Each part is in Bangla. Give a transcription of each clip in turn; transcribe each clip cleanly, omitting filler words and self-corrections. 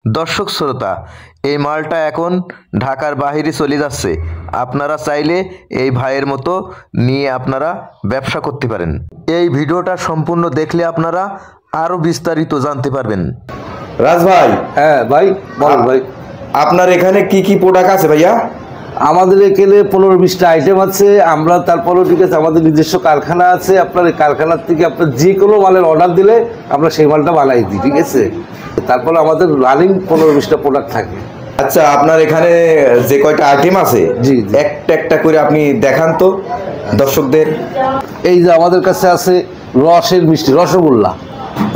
দর্শক শ্রোতা, এই মালটা এখন ঢাকার বাইরে চলে যাচ্ছে। আপনারা চাইলে এই ভাইয়ের মতো নিয়ে আপনারা ব্যবসা করতে পারেন। এই ভিডিওটা সম্পূর্ণ দেখলে আপনারা আরো বিস্তারিত জানতে পারবেন। রাজ ভাই, হ্যাঁ ভাই, বল ভাই। আপনার এখানে কি কি প্রোডাক্ট আছে ভাইয়া? আমাদের এখানে 15-20টা আইটেম আছে। আমরা তারপরেও ঠিক আছে, আমাদের নিজস্ব কারখানা আছে। আপনার এই কারখানার থেকে আপনার যে কোনো মালের অর্ডার দিলে আমরা সেই মালটা বানাই দিই, ঠিক আছে। তারপরে আমাদের রানিং 15-20টা প্রোডাক্ট থাকে। আচ্ছা, আপনার এখানে যে কয়টা আইটেম আছে জি, একটা একটা করে আপনি দেখান তো দর্শকদের। এই যে আমাদের কাছে আছে রসের মিষ্টি, রসগোল্লা।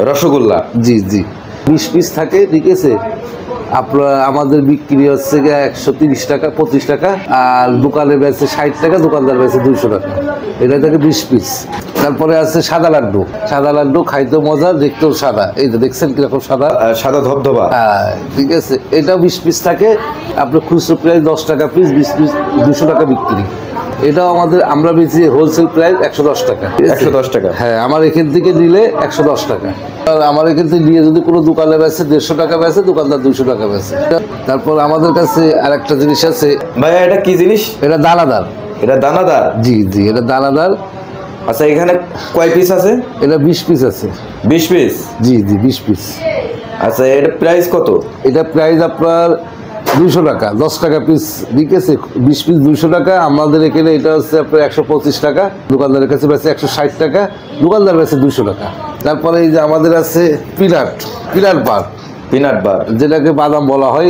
রসগোল্লা, জি জি, 20 পিস থাকে, ঠিক আছে। আপনার আমাদের বিক্রি হচ্ছে 130 টাকা, 25 টাকা, আর দোকানে বেচে 60 টাকা, দোকানদার বেচে 200 টাকা। এটা থাকে 20 পিস। তারপরে আছে সাদা লাড্ডু। সাদা লাড্ডু খাইতেও মজা, দেখতেও সাদা। এই যে দেখছেন কিরকম সাদা, সাদা ধবধবা। হ্যাঁ, ঠিক আছে। এটাও 20 পিস থাকে। আপনার খুচরো প্রাইস 10 টাকা পিস, 20 পিস 200 টাকা বিক্রি। এটাও আমাদের, আমরা বেশি হোলসেল প্রাইস 110 টাকা। 110 টাকা? হ্যাঁ, আমার এখান থেকে নিলে 110 টাকা। আর আমার এখান থেকে নিয়ে যদি কোনো দোকানে বেচে 150 টাকা বেচে, দোকানদার 200 টাকা বেচে। তারপর আমাদের কাছে আরেকটা জিনিস আছে। ভাইয়া, এটা কি জিনিস? এটা দানাদার। এটা দানাদার? জি জি, এটা দানাদার। আচ্ছা, এখানে কয় পিস আছে? এটা 20 পিস আছে। 20 পিস? জি জি, 20 পিস। আচ্ছা, এটা প্রাইস কত? এটা প্রাইস আপনার 200 টাকা, 10 টাকা পিস, ঠিক আছে। 20 পিস 200 টাকা। আমাদের এখানে এটা হচ্ছে আপনার 125 টাকা। দোকানদারের কাছে বেচে 160 টাকা, দোকানদার বেচে 200 টাকা। তারপরে এই যে আমাদের আছে পিনাট বার, যেটাকে বাদাম বলা হয়।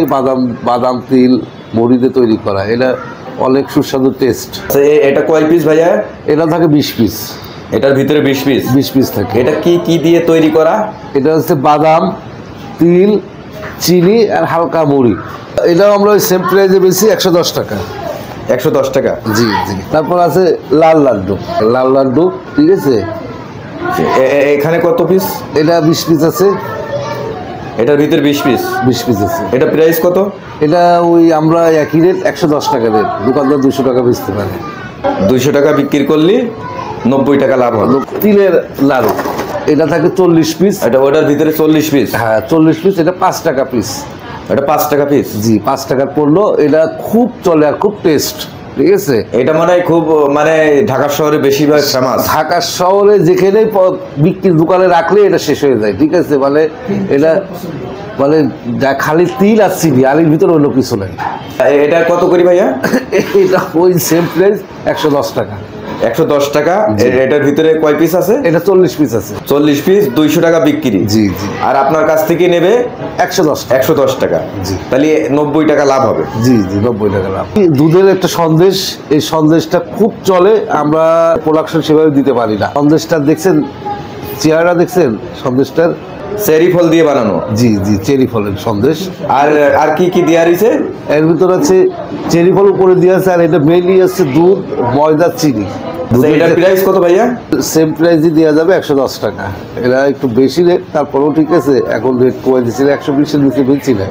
বাদাম তিল মুড়ি দিয়ে তৈরি করা। এটা অনেক সুস্বাদু টেস্ট। এটা কয় পিস ভাইয়া? এটা থাকে 20 পিস। এটার ভিতরে 20 পিস থাকে। এটা কি কি দিয়ে তৈরি করা? এটা হচ্ছে বাদাম, তিল, চিনি আর হালকা মুড়ি। এটাও আমরা ওই সেম প্রাইসে বেশি, 110 টাকা। 110 টাকা? জি জি। তারপর আছে লাল লাড্ডু, ঠিক আছে। এখানে কত পিস? এটা 20 পিস আছে। এটার ভিতরে 20 পিস আছে। এটা প্রাইস কত? এটা ওই আমরা একই রেট, 110 টাকা রেট। দোকানদার 200 টাকা বেচতে পারে। 200 টাকা বিক্রি করলে 90 টাকা লাভ হবে। তিলের লাড়ু, এটা থাকে 40 পিস। এটা ওটার ভিতরে 40 পিস? হ্যাঁ, 40 পিস। এটা 5 টাকা পিস। এটা 5 টাকা পিস? জি, 5 টাকার পড়লো। এটা খুব চলে আর খুব টেস্ট, ঠিক আছে। এটা খুব ঢাকা শহরে বেশিরভাগ ফেমাস। ঢাকা শহরে যেখানে বিক্রির দোকানে রাখলে এটা শেষ হয়ে যায়, ঠিক আছে। এটা খালি তিল আর চিনি, আর এর ভিতরে অন্য কিছু নেই। এটা কত করি ভাইয়া? এটা ওই সেম প্রাইস, 110 টাকা। 110 টাকা। এটার ভিতরে কয় পিস আছে? এটা 40 পিস আছে। 40 পিস 200 টাকা বিক্রি। জি জি। আর আপনার কাছ থেকে নেবে 110 টাকা। জি। তাহলে 90 টাকা লাভ হবে। জি জি, 90 টাকা লাভ। দুধের একটা সন্দেশ, এই সন্দেশটা খুব চলে। আমরা প্রোডাকশন সেভাবে দিতে পারি না। সন্দেশটা দেখছেন, চেহারা দেখছেন সন্দেশটার? চেরি ফল দিয়ে বানানো? জি জি, চেরি ফলের সন্দেশ। আর কি কি দেওয়া রয়েছে? এর ভিতর আছে চেরি ফল উপরে দিয়ে আছে, আর এটা মেনলি আছে দুধ, ময়দা, চিনি। এটার প্রাইস কত ভাইয়া? সেম প্রাইসই দেওয়া যাবে, 110 টাকা। এরা একটু বেশি রেট, তারপরেও ঠিক আছে। এখন রেট কমে দিচ্ছিল, 120-এর নিচে বেশি না।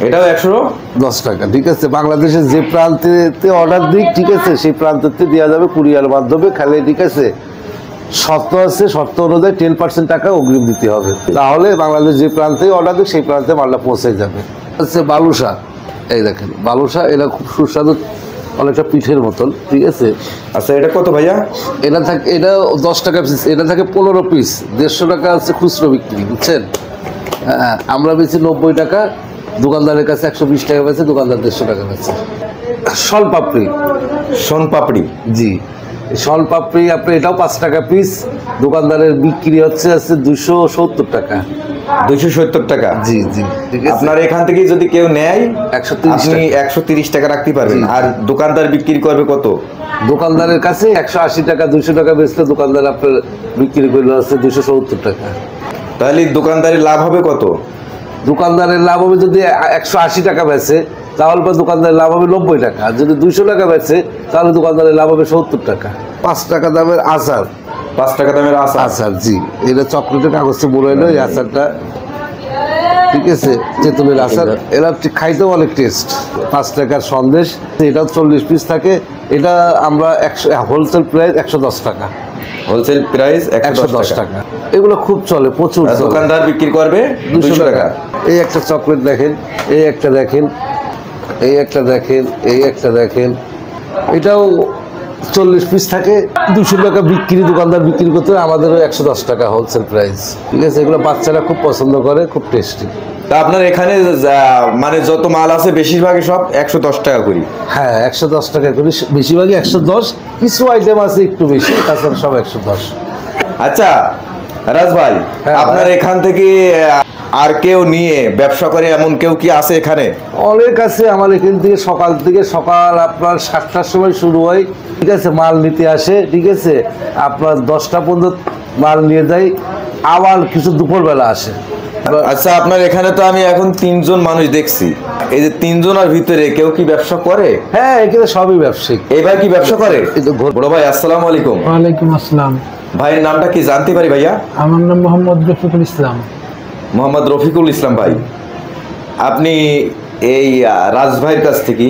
এটাও 110 টাকা, ঠিক আছে। বাংলাদেশের যে প্রান্তে অর্ডার দিক, ঠিক আছে, সেই প্রান্তে দেওয়া যাবে কুরিয়ার মাধ্যমে। খালি, ঠিক আছে, শর্ত আছে। শর্ত অনুযায়ী 10% টাকা অগ্রিম দিতে হবে। তাহলে বাংলাদেশ যে প্রান্তে অর্ডার দিক, সেই প্রান্তে মালটা পৌঁছে যাবে। হচ্ছে বালুশা। এই দেখেন বালুশা, এটা খুব সুস্বাদু, অনেকটা পিঠের মতন, ঠিক আছে। আচ্ছা, এটা কত ভাইয়া? এটা 10 টাকা পিস। এটা থাকে 15 পিস, 150 টাকা আছে খুচরো বিক্রি, বুঝছেন। হ্যাঁ, আমরা বেশি 90 টাকা, দোকানদারের কাছে 120 টাকা বেছে, দোকানদার 150 টাকা বেছে। সোনপাপড়ি, জি, সোনপাপড়ি আপনার এটাও 5 টাকা পিস। দোকানদারের বিক্রি হচ্ছে 270 টাকা। 270 টাকা? জি জি, ঠিক আছে। আপনার এখান থেকে যদি কেউ নেয় 130 টাকা রাখতে পারবেন। আর দোকানদার বিক্রি করবে কত? দোকানদারের কাছে 180 টাকা, 200 টাকা বেচলে দোকানদার আপনার বিক্রি করলে হচ্ছে 270 টাকা। তাহলে দোকানদারের লাভ হবে কত? দোকানদারের লাভ হবে, যদি 180 টাকা বেচে তাহলে দোকানদারের লাভ হবে 90 টাকা। আর যদি 200 টাকা বেচে তাহলে দোকানদারের লাভ হবে 70 টাকা। 5 টাকা দামের আচার। 5 টাকা দামের আচার? জি, এটা চকলেটের কাগজে মোড়াইলো এই আচারটা, ঠিক আছে, তেঁতুলের আচার, এরা খাইতেও অনেক টেস্ট। 5 টাকার সন্দেশ, এটাও 40 পিস থাকে। এটা আমরা হোলসেল প্রাইস 110 টাকা। হোলসেল প্রাইস 110 টাকা। এগুলো খুব চলে, প্রচুর। দোকানদার বিক্রি করবে 200 টাকা। এই একটা চকলেট দেখেন, এই একটা দেখেন, এই একটা দেখেন, এই একটা দেখেন, এটাও 40 পিস থাকে, 200 টাকা বিক্রি। দোকানদার বিক্রি করতে, আমাদেরও 110 টাকা হোলসেল প্রাইস। ঠিক আছে, এগুলো বাচ্চারা খুব পছন্দ করে, খুব টেস্টি। তা আপনার এখানে মানে যত মাল আছে বেশিরভাগই সব 110 টাকা করি? হ্যাঁ, 110 টাকা করি, বেশিরভাগই 110। কিছু আইটেম আছে একটু বেশি, তাছাড়া সব 110। আচ্ছা রাজ ভাই, আপনার এখান থেকে আর কেউ নিয়ে ব্যবসা করে এমন কেউ কি আছে এখানে? অনেক আছে। আমার এখান থেকে সকাল আপনার 7টার সময় শুরু হয়, ঠিক আছে, মাল নিতে আসে, ঠিক আছে, আপনার 10টা পর্যন্ত মাল নিয়ে যায়, আবার কিছু দুপুরবেলা আসে। আচ্ছা, আপনার এখানে তো আমি এখন 3 জন মানুষ দেখছি, এই যে 3 জনের ভিতরে কেউ কি ব্যবসা করে? হ্যাঁ, এখানে সবই ব্যবসায়িক। এই ভাই কি ব্যবসা করে? বড় ভাই আসসালামু আলাইকুম। ওয়ালাইকুম আসসালাম। ভাইয়ের নামটা কি জানতে পারি ভাইয়া? আমার নাম মোহাম্মদ রফিকুল ইসলাম। মোহাম্মদ রফিকুল ইসলাম ভাই, আপনি এই রাজ ভাইয়ের কাছ থেকে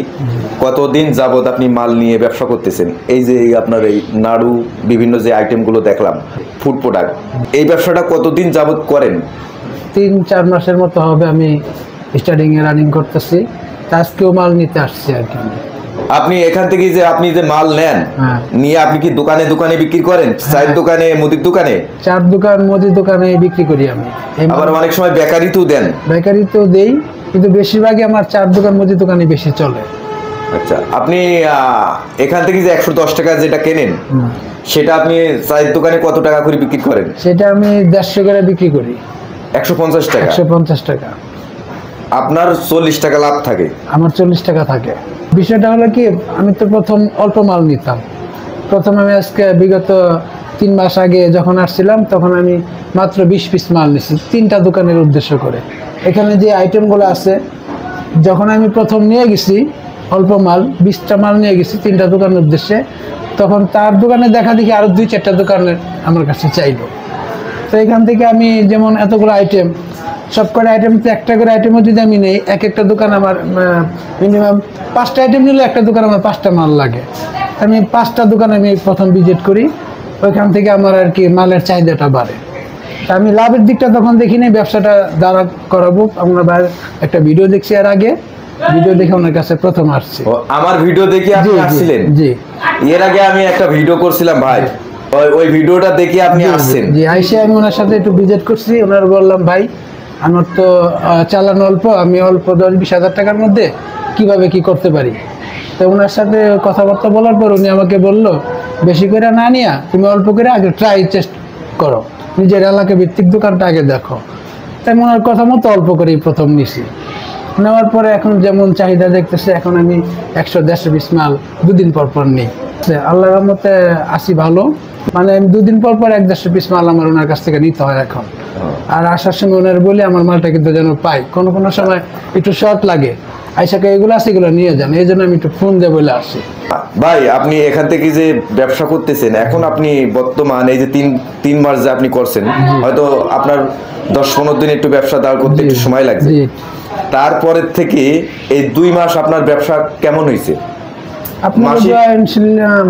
কতদিন যাবত আপনি মাল নিয়ে ব্যবসা করতেছেন? এই যে আপনার এই নাড়ু, বিভিন্ন যে আইটেমগুলো দেখলাম, ফুড প্রোডাক্ট, এই ব্যবসাটা কতদিন যাবত করেন? 3-4 মাসের মতো হবে আমি স্টার্টিং এ রানিং করতেছি। আজকেও মাল নিতে আসছি আর কি। আপনি এখান থেকে যে আপনি যে মাল নেন, নিয়ে আপনি কি দোকানে দোকানে বিক্রি করেন? চায়ের দোকানে, মুদির দোকানে? চার দোকান, মুদির দোকানে বিক্রি করি আমি। আবার অনেক সময় বেকারিতেও দেন? বেকারিতেও দেই, কিন্তু বেশিরভাগই আমার চার দোকান, মুদির দোকানে বেশি চলে। আচ্ছা, আপনি এখান থেকে যে 110 টাকা যেটা কেনেন, সেটা আপনি চায়ের দোকানে কত টাকা করে বিক্রি করেন? সেটা আমি 150 করে বিক্রি করি। 150 টাকা? 150 টাকা। আপনার 40 টাকা লাভ থাকে? আমার 40 টাকা থাকে। বিষয়টা হলো কি, আমি তো প্রথম অল্প মাল নিতাম। প্রথম আমি আজকে বিগত 3 মাস আগে যখন আসছিলাম, তখন আমি মাত্র 20 পিস মাল নিছি 3টা দোকানের উদ্দেশ্য করে। এখানে যে আইটেমগুলো আছে, যখন আমি প্রথম নিয়ে গেছি অল্প মাল, 20টা মাল নিয়ে গেছি 3টা দোকানের উদ্দেশ্যে, তখন তার দোকানে দেখা দেখি আরও 2-4টা দোকানের আমার কাছে চাইলো। তো এখান থেকে আমি যেমন এতগুলো আইটেম, সব কটা আইটেম তো একটা করে আইটেমও যদি আমি নেই, একটা দোকান আমার মিনিমাম 5টা আইটেম নিলে একটা দোকান আমার 5টা মাল লাগে। আমি 5টা দোকান আমি প্রথম ভিজিট করি, ওইখান থেকে আমার আর কি মালের চাহিদাটা বাড়ে। তা আমি লাভের দিকটা তখন দেখিনি, ব্যবসাটা দাঁড়া করাবো। আমরা একটা ভিডিও দেখছি, এর আগে ভিডিও দেখে ওনার কাছে প্রথম আসছি। আমার ভিডিও দেখে আপনি আসছিলেন? জি। এর আগে আমি একটা ভিডিও করছিলাম ভাই, ওই ভিডিওটা দেখে আপনি আসছেন? জি, আইসে আমি ওনার সাথে একটু ভিজিট করছি। ওনার বললাম, ভাই আমার তো চালানো অল্প, আমি অল্প 10-20 হাজার টাকার মধ্যে কিভাবে কি করতে পারি। তো ওনার সাথে কথাবার্তা বলার পর উনি আমাকে বললো, বেশি করে না নিয়া তুমি অল্প করে আগে চেষ্টা করো, নিজের এলাকা ভিত্তিক দোকানটা আগে দেখো। তাই ওনার কথা মতো অল্প করেই প্রথম নিছি। নেওয়ার পরে এখন যেমন চাহিদা দেখতেছে, এখন আমি 100-150 পিস মাল 2 দিন পর পর নিই। আল্লাহর রহমতে আসি ভালো, মানে আমি 2 দিন পর পর 150 পিস মাল আমার ওনার কাছ থেকে নিতে হয় এখন। আর আসার সময় ওনার বলি আমার মালটা কিন্তু যেন পাই, কোনো কোনো সময় একটু শর্ট লাগে, আইসাকে এগুলো আছে এগুলো নিয়ে যান, এই জন্য আমি একটু ফোন দিয়ে বলে আসি। ভাই আপনি এখান থেকে যে ব্যবসা করতেছেন, এখন আপনি বর্তমান এই যে 3 মাস যে আপনি করছেন, হয়তো আপনার 10-15 দিন একটু ব্যবসা দাঁড় করতে একটু সময় লাগছে, তারপরের থেকে এই 2 মাস আপনার ব্যবসা কেমন হয়েছে?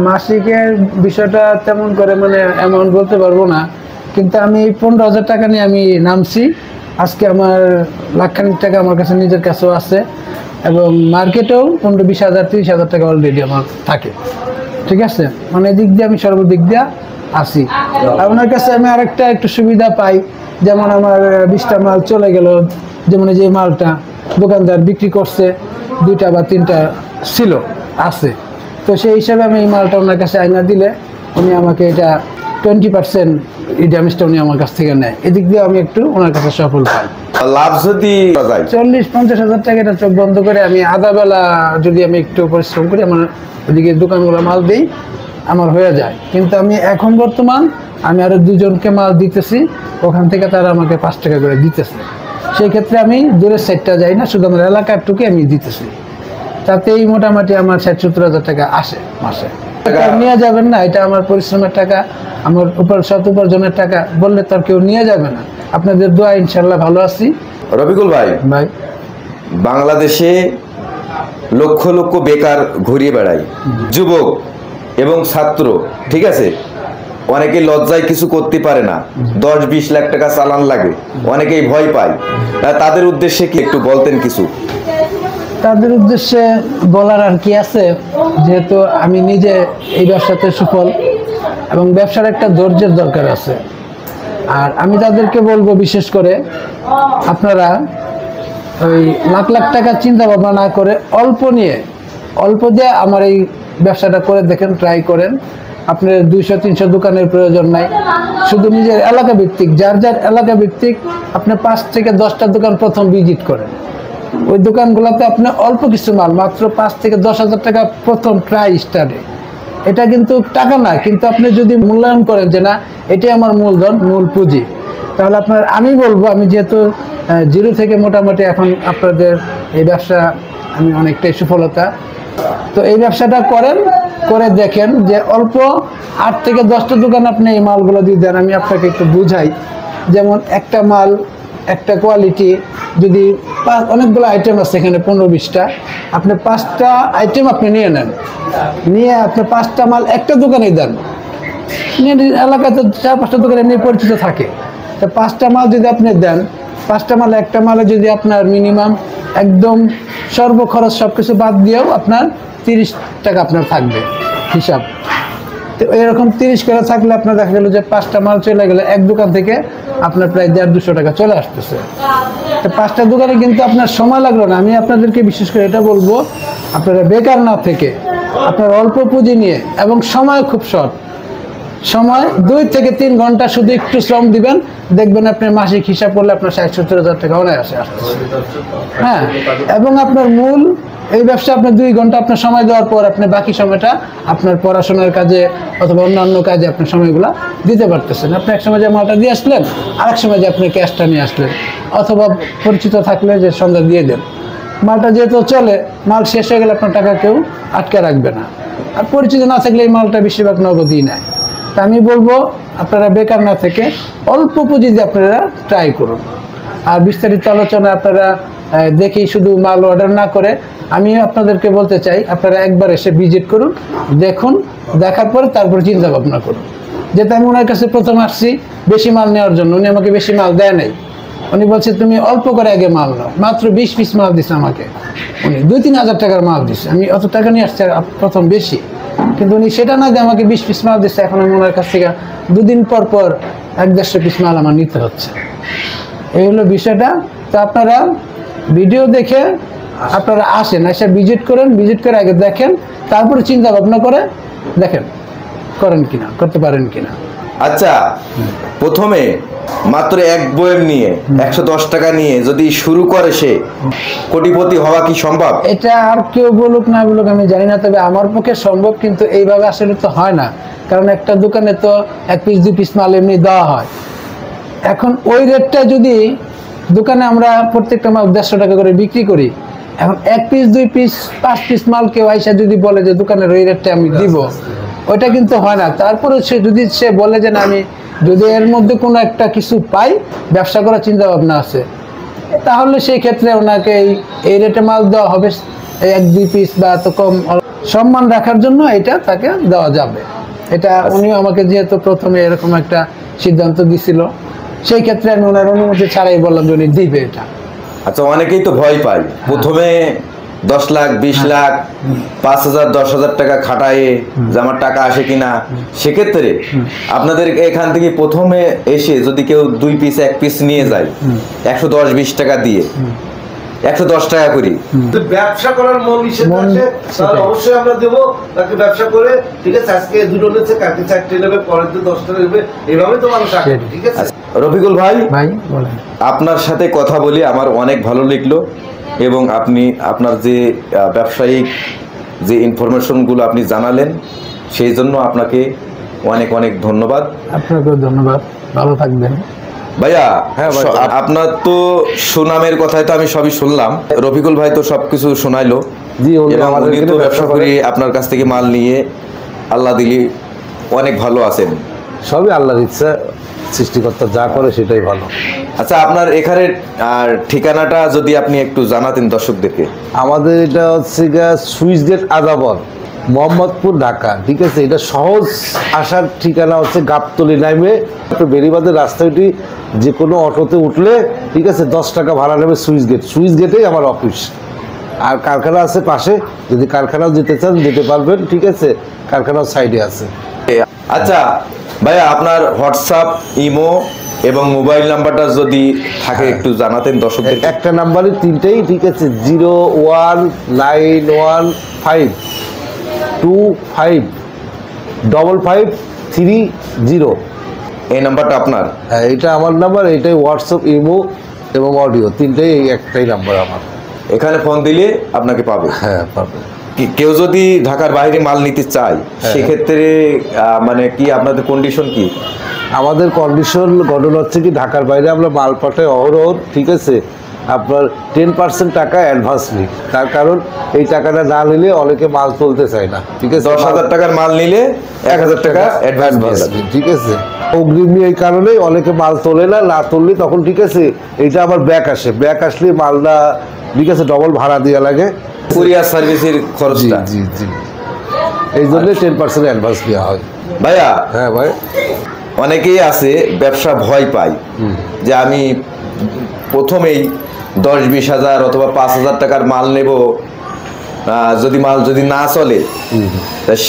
মাসিকের বিষয়টা তেমন করে মানে অ্যামাউন্ট বলতে পারবো না, কিন্তু আমি 15,000 টাকা নিয়ে আমি নামছি। আজকে আমার লাখখানিক টাকা আমার কাছে নিজের কাছেও আছে, এবং মার্কেটেও 15-20 হাজার 30 হাজার টাকা অলরেডি আমার থাকে। ঠিক আছে, মানে এদিক দিয়ে আমি সর্বদিক দিয়ে আসি। আর ওনার কাছে আমি আরেকটা একটু সুবিধা পাই, যেমন আমার 20টা মাল চলে গেল, যেমন যে মালটা দোকানদার বিক্রি করছে 2টা বা 3টা ছিল আছে, তো সেই হিসাবে আমি এই মালটা ওনার কাছে আইনা দিলে উনি আমাকে এটা 20% এই ড্যামেজটা উনি আমার কাছ থেকে নেয়। এদিক দিয়ে আমি একটু ওনার কাছে সফল পাই। লাভ যদি 40-50 হাজার টাকা এটা চোখ বন্ধ করে আমি আধা বেলা যদি আমি একটু পরিশ্রম করি, আমার ওদিকে দোকানগুলো মাল দিই, আমার হয়ে যায়। কিন্তু আমি এখন বর্তমান আমি আরো 2 জনকে মাল দিতেছি, ওখান থেকে তারা আমাকে 5 টাকা করে দিতেছে। সেই ক্ষেত্রে আমি দূরের সাইডটা যাই না, শুধু আমার এলাকারটুকু আমি দিতেছি, তাতেই মোটামুটি আমার 60-70 হাজার টাকা আসে মাসে। নিয়ে যাবেন না, এটা আমার পরিশ্রমের টাকা, আমার সৎ উপার্জনের টাকা বললে তো আর কেউ নিয়ে যাবে না। আপনাদের দোয়া ইনশাল্লাহ ভালো আছি। রফিকুল ভাই, ভাই বাংলাদেশে লক্ষ লক্ষ বেকার ঘুরিয়ে বেড়ায়, যুবক এবং ছাত্র, ঠিক আছে, অনেকে লজ্জায় কিছু করতে পারে না, 10-20 লাখ টাকা চালান লাগে, অনেকেই ভয় পায়, তাদের উদ্দেশ্যে কি একটু বলতেন কিছু? তাদের উদ্দেশ্যে বলার আর কি আছে, যেহেতু আমি নিজে এই ব্যবসাতে সফল এবং ব্যবসার একটা ধৈর্যের দরকার আছে। আর আমি তাদেরকে বলবো, বিশেষ করে আপনারা ওই লাখ লাখ টাকা চিন্তা ভাবনা না করে অল্প দিয়ে আমার এই ব্যবসাটা করে দেখেন, ট্রাই করেন। আপনার 200-300 দোকানের প্রয়োজন নাই, শুধু নিজের এলাকা ভিত্তিক, যার এলাকা ভিত্তিক আপনি 5 থেকে 10টা দোকান প্রথম ভিজিট করেন। ওই দোকানগুলোতে আপনি অল্প কিছু মাল, মাত্র 5 থেকে 10,000 টাকা প্রথম ট্রাই স্টার্টে। এটা কিন্তু টাকা না, কিন্তু আপনি যদি মূল্যায়ন করেন যে না এটাই আমার মূলধন, মূল পুঁজি, তাহলে আপনার, আমি বলবো, আমি যেহেতু জিরো থেকে মোটামুটি এখন আপনাদের এই ব্যবসা আমি অনেকটাই সফলতা, তো এই ব্যবসাটা করে দেখেন যে অল্প 8 থেকে 10টা দোকান আপনি এই মালগুলো দিয়ে দেন। আমি আপনাকে একটু বুঝাই, যেমন একটা মাল, একটা কোয়ালিটি, যদি অনেকগুলো আইটেম আছে এখানে 15-20টা, আপনি 5টা আইটেম আপনি নিয়ে নেন, নিয়ে আপনি 5টা মাল একটা দোকানে দেন, এলাকাতে 4-5টা দোকানে নিয়ে পরিচিত থাকে, তো 5টা মাল যদি আপনি দেন, 5টা মাল, একটা মালে যদি আপনার মিনিমাম একদম সর্বখরচ সব কিছু বাদ দিয়েও আপনার 30 টাকা আপনার থাকবে হিসাব। তো এরকম 30 করে থাকলে আপনার দেখা গেল যে 5টা মাল চলে গেলে এক দোকান থেকে আপনার প্রায় 150-200 টাকা চলে আসতেছে। তো 5টা দোকানে কিন্তু আপনার সময় লাগলো না। আমি আপনাদেরকে বিশেষ করে এটা বলবো, আপনারা বেকার না থেকে আপনার অল্প পুঁজি নিয়ে, এবং সময় খুব শর্ট, সময় 2 থেকে 3 ঘন্টা শুধু একটু শ্রম দিবেন, দেখবেন আপনার মাসিক হিসাব করলে আপনার 60-70 হাজার টাকা অনায়াসে আসতেছে। হ্যাঁ, এবং আপনার মূল এই ব্যবসা আপনি 2 ঘন্টা আপনার সময় দেওয়ার পর আপনি বাকি সময়টা আপনার পড়াশোনার কাজে অথবা অন্যান্য কাজে আপনার সময়গুলো দিতে পারতেছেন। আপনি এক সময় যে মালটা দিয়ে আসলেন, আরেক সময় যে আপনি ক্যাশটা নিয়ে আসলেন, অথবা পরিচিত থাকলে যে সন্ধ্যা দিয়ে দেন। মালটা যেহেতু চলে, মাল শেষ হয়ে গেলে আপনার টাকা কেউ আটকে রাখবে না, আর পরিচিত না থাকলে এই মালটা বেশিরভাগ নগদই নেয়। তা আমি বলবো, আপনারা বেকার না থেকে অল্প পুঁজি দিয়ে আপনারা ট্রাই করুন। আর বিস্তারিত আলোচনা আপনারা দেখি, শুধু মাল অর্ডার না করে, আমি আপনাদেরকে বলতে চাই, আপনারা একবার এসে ভিজিট করুন, দেখুন, দেখার পরে তারপরে চিন্তা ভাবনা করুন। যেটা আমি ওনার কাছে প্রথম আসছি বেশি মাল নেওয়ার জন্য, উনি আমাকে বেশি মাল দেয় নাই, উনি বলছে তুমি অল্প করে আগে মাল নাও, মাত্র 20 পিস মাল দিচ্ছে আমাকে, উনি 2-3 হাজার টাকার মাল দিচ্ছে। আমি অত টাকা নিয়ে আসছি প্রথম বেশি, কিন্তু উনি সেটা না দিয়ে আমাকে 20 পিস মাল দিচ্ছে। এখন আমি ওনার কাছ থেকে 2 দিন পর 1-150 পিস মাল আমার নিতে হচ্ছে। এই হলো বিষয়টা। তো আপনারা ভিডিও দেখে আপনারা আসেন, এসে ভিজিট করেন, ভিজিট করে আগে দেখেন, তারপরে চিন্তা ভাবনা করে দেখেন করেন কিনা, করতে পারেন কিনা। আচ্ছা, প্রথমে মাত্র এক বয়েম নিয়ে 110 টাকা নিয়ে যদি শুরু করে, সে কোটিপতি হওয়া কি সম্ভব? এটা আর কেউ বলুক না বলুক আমি জানি না, তবে আমার পক্ষে সম্ভব, কিন্তু এইভাবে আসলে তো হয় না। কারণ একটা দোকানে তো 1 পিস 2 পিস মাল এমনি দেওয়া হয়। এখন ওই রেটটা যদি দোকানে আমরা প্রত্যেকটা মাল 150 টাকা করে বিক্রি করি, এখন 1 পিস 2 পিস 5 পিস মাল কেউ আইসা যদি বলে যে দোকানের ওই রেটটা আমি দিব, ওইটা কিন্তু হয় না। তারপরে সে বলে যে না, আমি যদি এর মধ্যে কোনো একটা কিছু পাই, ব্যবসা করার চিন্তা ভাবনা আছে, তাহলে সেই ক্ষেত্রে ওনাকে এই রেটে মাল দেওয়া হবে। 1-2 পিস বা এত কম সম্মান রাখার জন্য এটা তাকে দেওয়া যাবে। এটা উনিও আমাকে যেহেতু প্রথমে এরকম একটা সিদ্ধান্ত দিছিল, সেই ক্ষেত্রে আমি ওনার অনুমতি ছাড়াই বললাম যে উনি দিবে এটা। আচ্ছা, অনেকেই তো ভয় পায়, প্রথমে 10 লাখ 20 লাখ 5,000 10,000 টাকা খাটায়ে যে আমার টাকা আসে কিনা। সেক্ষেত্রে আপনাদের এখান থেকে প্রথমে এসে যদি কেউ 2 পিস 1 পিস নিয়ে যায় 110-20 টাকা দিয়ে, 110 টাকা করি, তো ব্যবসা করার মন হিসেবে আছে, তাহলে অবশ্যই আমরা দেবো তাকে ব্যবসা করে। ঠিক আছে, আজকে 2টো নেছে, কালকে 4টে নেবে, পরের দিন 10টা নেবে, এইভাবে তো মানুষ আসে। ঠিক আছে রফিকুল ভাই, বলেন। আপনার সাথে কথা বলে আমার অনেক ভালো লাগলো, এবং আপনি আপনার যে ব্যবসায়িক যে ইনফরমেশনগুলো আপনি জানালেন, সেই জন্য আপনাকে অনেক অনেক ধন্যবাদ। আপনাকেও ধন্যবাদ, ভালো থাকবেন ভাইয়া। হ্যাঁ, আপনার তো সুনামের কথাই তো আমি সবই শুনলাম, রফিকুল ভাই তো সবকিছু শোনাইলো, এবং উনি তো ব্যবসা করে আপনার কাছ থেকে মাল নিয়ে আল্লাহ দিলি অনেক ভালো আছেন। সবই আল্লাহর ইচ্ছা, সৃষ্টিকর্তা যা করে সেটাই ভালো। আচ্ছা, আপনার এখানে ঠিকানাটা যদি আপনি একটু জানাতেন দর্শকদেরকে। আমাদের এটা হচ্ছে গিয়া সুইচ গেট আদাবর, মোহাম্মদপুর, ঢাকা। ঠিক আছে, এটা সহজ আসার ঠিকানা হচ্ছে গাবতলী নামে বেরিবাদের রাস্তাটি, যে কোনো অটোতে উঠলে ঠিক আছে 10 টাকা ভাড়া নেবে সুইচ গেট। সুইচ গেটেই আমার অফিস, আর কারখানা আছে পাশে, যদি কারখানাও যেতে চান যেতে পারবেন। ঠিক আছে, কারখানার সাইডে আছে। আচ্ছা ভাইয়া, আপনার হোয়াটসঅ্যাপ, ইমো এবং মোবাইল নাম্বারটা যদি থাকে একটু জানাতেন দর্শকদের। একটা নাম্বারই তিনটেই, ঠিক আছে, 01915255530। এই নাম্বারটা আপনার? হ্যাঁ, এটা আমার নাম্বার, এটাই হোয়াটসঅ্যাপ, ইমো এবং অডিও তিনটেই এই একটাই নাম্বার আমার। এখানে ফোন দিলে আপনাকে পাবে? হ্যাঁ, পাবে। কেউ যদি ঢাকার বাইরে মাল নিতে চায় সেক্ষেত্রে মানে কি আপনাদের কন্ডিশন কি? আমাদের কন্ডিশন ঘটনা হচ্ছে কি, ঢাকার বাইরে আমরা মাল পাঠাই অহরহ। ঠিক আছে, আপনার 10% টাকা অ্যাডভান্স নিই, তার কারণ এই টাকাটা না নিলে অনেকে মাল তুলতে চায় না। ঠিক আছে, 10,000 টাকার মাল নিলে 1,000 টাকা অ্যাডভান্স নিই। ঠিক আছে, অগ্রিম এই কারণেই অনেকে মাল তোলে না, না তুললে তখন ঠিক আছে এইটা আবার ব্যাক আসে, ব্যাক আসলে মালটা ঠিক আছে ডবল ভাড়া দেওয়া লাগে, কুরিয়ার সার্ভিসের খরচটা। জি জি, এই জন্য 10% অ্যাডভান্স দেওয়া হয়। ভাইয়া, হ্যাঁ ভাই, অনেকেই আছে ব্যবসা ভয় পায় যে আমি প্রথমেই 10-20 হাজার অথবা 5,000 টাকার মাল নেব, মাল যদি না চলে,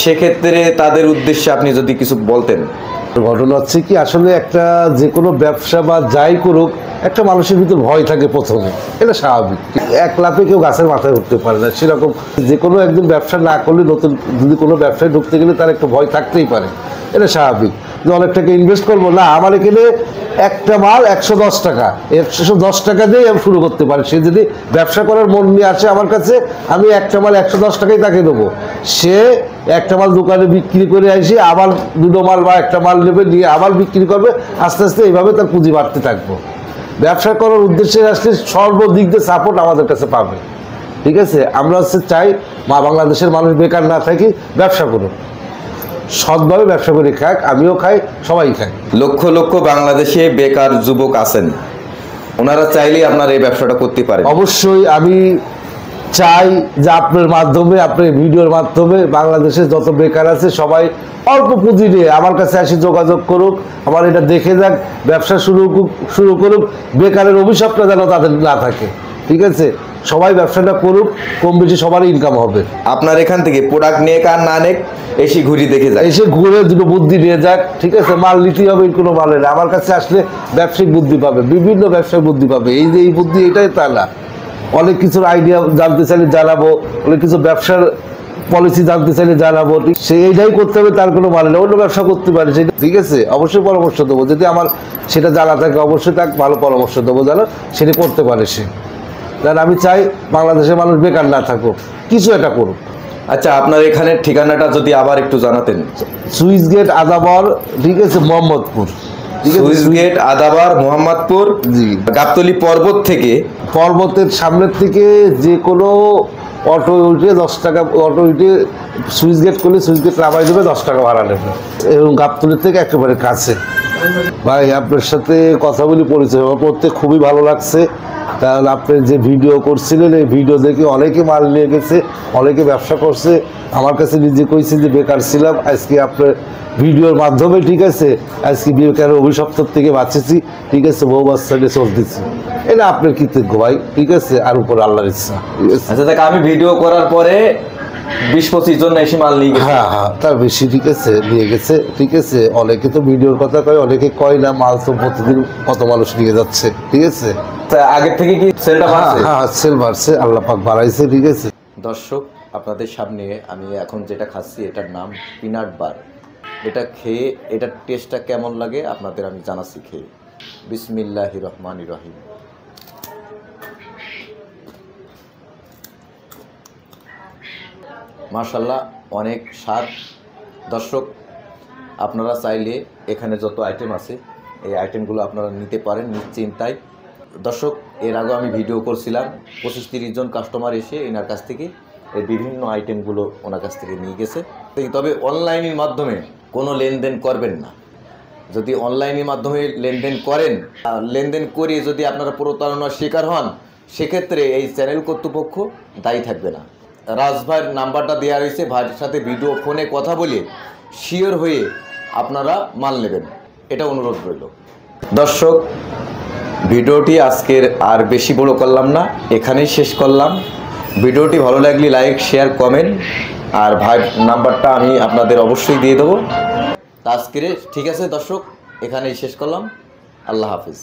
সেক্ষেত্রে তাদের উদ্দেশ্যে আপনি যদি কিছু বলতেন। ঘটনা হচ্ছে কি, আসলে একটা যে কোনো ব্যবসা বা যাই করুক, একটা মানুষের ভিতর ভয় থাকে প্রথমে, এটা স্বাভাবিক। এক লাফে কেউ গাছের মাথায় উঠতে পারে না, সেরকম যে কোনো একদিন ব্যবসা না করলে নতুন যদি কোনো ব্যবসায় ঢুকতে গেলে তার একটা ভয় থাকতেই পারে, এটা স্বাভাবিক। যে অনেক টাকা ইনভেস্ট করবো না, আমার এখানে একটা মাল 110 টাকা, 110 টাকা দিয়ে আমি শুরু করতে পারি। সে যদি ব্যবসা করার মন নিয়ে আসে আমার কাছে, আমি একটা মাল 110 টাকাই তাকে দেবো। সে একটা মাল দোকানে বিক্রি করে আসি, আবার দুটো মাল বা একটা মাল নেবে, নিয়ে আবার বিক্রি করবে, আস্তে আস্তে এইভাবে তার পুঁজি বাড়তে থাকবো। ব্যবসা করার উদ্দেশ্যে আসলে সর্বদিক দিয়ে সাপোর্ট আমাদের কাছে পাবে। ঠিক আছে, আমরা হচ্ছে চাই বাংলাদেশের মানুষ বেকার না থাকি, ব্যবসা করুক, সৎভাবে ব্যবসা করে খাক, আমিও খাই, সবাই খাই। লক্ষ লক্ষ বাংলাদেশে বেকার যুবক আছেন, ওনারা চাইলেই আপনার এই ব্যবসাটা করতে পারে। অবশ্যই আমি চাই যে আপনার মাধ্যমে, আপনার ভিডিওর মাধ্যমে বাংলাদেশে যত বেকার আছে সবাই অল্প পুঁজি নিয়ে আমার কাছে এসে যোগাযোগ করুক, আমার এটা দেখে যাক, ব্যবসা শুরু করুক, বেকারের অভিশাপটা যেন তাদের না থাকে। ঠিক আছে, সবাই ব্যবসাটা করুক, কম বেশি সবারই ইনকাম হবে। আপনার এখান থেকে প্রোডাক্ট নিয়ে কার না নেক, এসে ঘুরি দেখে যাক, এসে ঘুরে দুটো বুদ্ধি নিয়ে যাক। ঠিক আছে, মাল নিতেই হবে, কোনো মালের আমার কাছে আসলে ব্যবসায়িক বুদ্ধি পাবে, বিভিন্ন ব্যবসায়িক বুদ্ধি পাবে। এই যে এই বুদ্ধি, এটাই তা না, অনেক কিছুর আইডিয়া জানতে চাইলে জানাবো, অনেক কিছু ব্যবসার পলিসি জানতে চাইলে জানাবো। সে এইটাই করতে হবে, তার কোনো মানে না, অন্য ব্যবসা করতে পারে সেটা। ঠিক আছে, অবশ্যই পরামর্শ দেবো, যদি আমার সেটা জানা থাকে অবশ্যই তাকে ভালো পরামর্শ দেবো, যেন সেটা করতে পারে সে। কারণ আমি চাই বাংলাদেশের মানুষ বেকার না থাকুক, কিছু একটা করুক। আচ্ছা, আপনার এখানে ঠিকানাটা যদি আবার একটু জানাতেন। সুইচ গেট আদাবর, ঠিক আছে, মোহাম্মদপুর। Switch gate Adabor, Mohammadpur. জি, গাবতলী পর্বত থেকে, পর্বতের সামনের থেকে যে কোনো অটো উঠে 10 টাকা, অটো উঠে সুইচ গেট করলে সুইচ গেট নামাই দেবে, 10 টাকা ভাড়া নেবে, এবং গাবতলীর থেকে একেবারে কাছে। ভাই, আপনার সাথে কথা বলি, পরিচয় করতে খুবই ভালো লাগছে। কারণ আপনি যে ভিডিও করছিলেন, এই ভিডিও দেখে অনেকে মাল নিয়ে গেছে, অনেকে ব্যবসা করছে। আমার কাছে নিজে কইছে যে বেকার ছিলাম, আজকে আপনার ভিডিওর মাধ্যমে ঠিক আছে আজকে বেকারের অভিশপ্ত থেকে বাঁচেছি। ঠিক আছে, বউ বাচ্চাকে চলতেছি, এটা আপনার কৃতজ্ঞ ভাই। ঠিক আছে, আর উপর আল্লাহর ইচ্ছা। ঠিক আছে, আচ্ছা দেখ, আমি ভিডিও করার পরে 20-25 জন এসে মাল নিয়ে গেছে। হ্যাঁ হ্যাঁ, তার বেশি ঠিক আছে নিয়ে গেছে। ঠিক আছে, অনেকে তো ভিডিওর কথা কয়, অনেকে কয় না, মাল তো প্রতিদিন কত মানুষ নিয়ে যাচ্ছে। ঠিক আছে, আগের থেকে কি সেলটা বাড়ছে? হ্যাঁ, সেল বাড়ছে, আল্লাহ পাক বাড়াইছে। ঠিক আছে দর্শক, আপনাদের সামনে আমি এখন যেটা খাচ্ছি এটার নাম পিনাট বার। এটা খেয়ে এটার টেস্টটা কেমন লাগে আপনাদের আমি জানাচ্ছি খেয়ে। বিসমিল্লাহির রহমানির রহিম। মাশাআল্লাহ, অনেক স্বাদ। দর্শক, আপনারা চাইলে এখানে যত আইটেম আছে এই আইটেমগুলো আপনারা নিতে পারেন নিশ্চিন্তায়। দর্শক, এর আগে আমি ভিডিও করছিলাম, 25-30 জন কাস্টমার এসে এনার কাছ থেকে এই বিভিন্ন আইটেমগুলো ওনার কাছ থেকে নিয়ে গেছে। তবে অনলাইনের মাধ্যমে কোনো লেনদেন করবেন না, যদি অনলাইনের মাধ্যমে লেনদেন করেন, লেনদেন করে যদি আপনারা প্রতারণার শিকার হন, সেক্ষেত্রে এই চ্যানেল কর্তৃপক্ষ দায়ী থাকবে না। রাজ ভাইয়ের নাম্বারটা দেওয়া রয়েছে, ভাইয়ের সাথে ভিডিও ফোনে কথা বলে শিওর হয়ে আপনারা মাল নেবেন, এটা অনুরোধ রইল। দর্শক, ভিডিওটি আজকের আর বেশি বড় করলাম না, এখানেই শেষ করলাম। ভিডিওটি ভালো লাগলে লাইক, শেয়ার, কমেন্ট, আর ভাইয়ের নাম্বারটা আমি আপনাদের অবশ্যই দিয়ে দেবো। আজকের ঠিক আছে দর্শক, এখানেই শেষ করলাম। আল্লাহ হাফিজ।